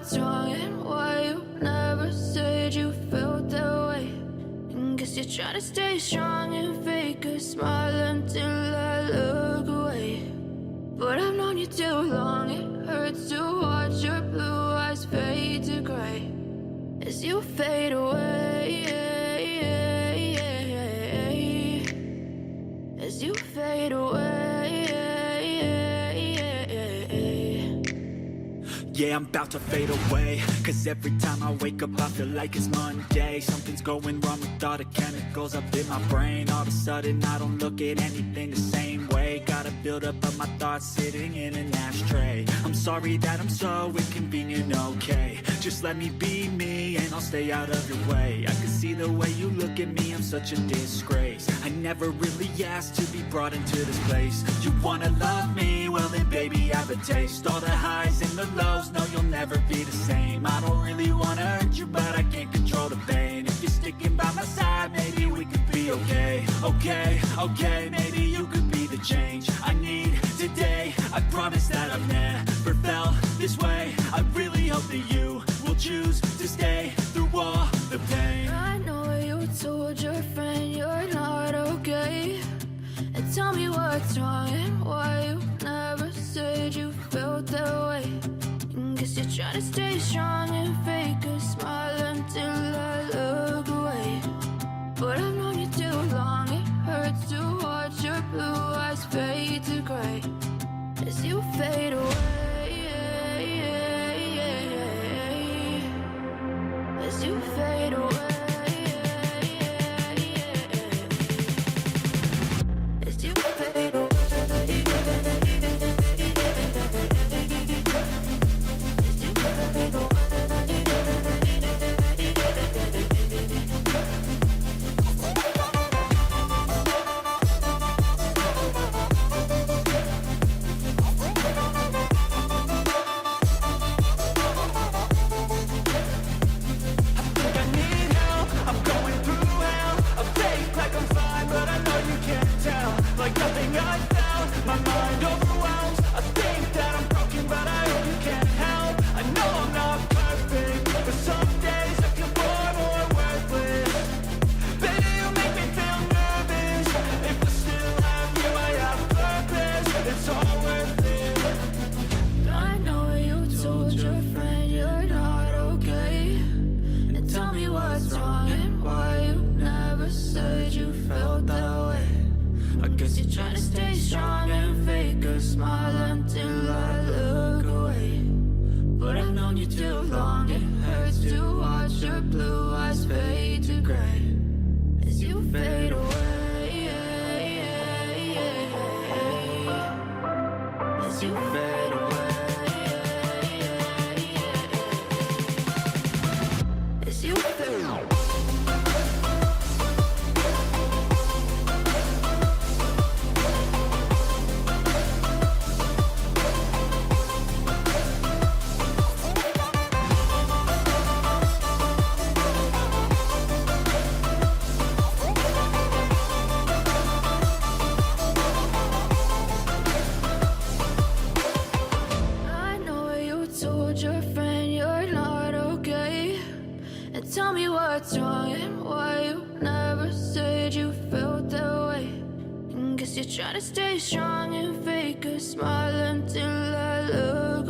what's wrong and why you never said you felt that way. And guess you're trying to stay strong and fake a smile until I look away. But I've known you too long, it hurts to watch your blue eyes fade to gray as you fade away, as you fade away. Yeah, I'm about to fade away, cause every time I wake up I feel like it's Monday. Something's going wrong with all the chemicals up in my brain. All of a sudden I don't look at anything the same way. Got a buildup of my thoughts sitting in an ashtray. I'm sorry that I'm so inconvenient, okay. Just let me be me and I'll stay out of your way. I can see the way you look at me, I'm such a disgrace. I never really asked to be brought into this place. You wanna love me? Well then baby I have a taste. All the highs and the lows, no you'll never be the same. I don't really wanna hurt you but I can't control the pain. If you're sticking by my side maybe we could be okay. Okay, maybe you could be the change I need today. I promise that I've never felt this way. I really hope that you will choose to stay through all the pain. I know you told your friend you're not okay, and tell me what's wrong and why you never said you felt that way. And guess you're trying to stay strong and fake a smile until I look away. But I've known you too long, it hurts to watch your blue eyes fade to gray as you fade away, as you fade away. Tell me what's wrong and why you never said you felt that way. And guess you're trying to stay strong and fake a smile until I look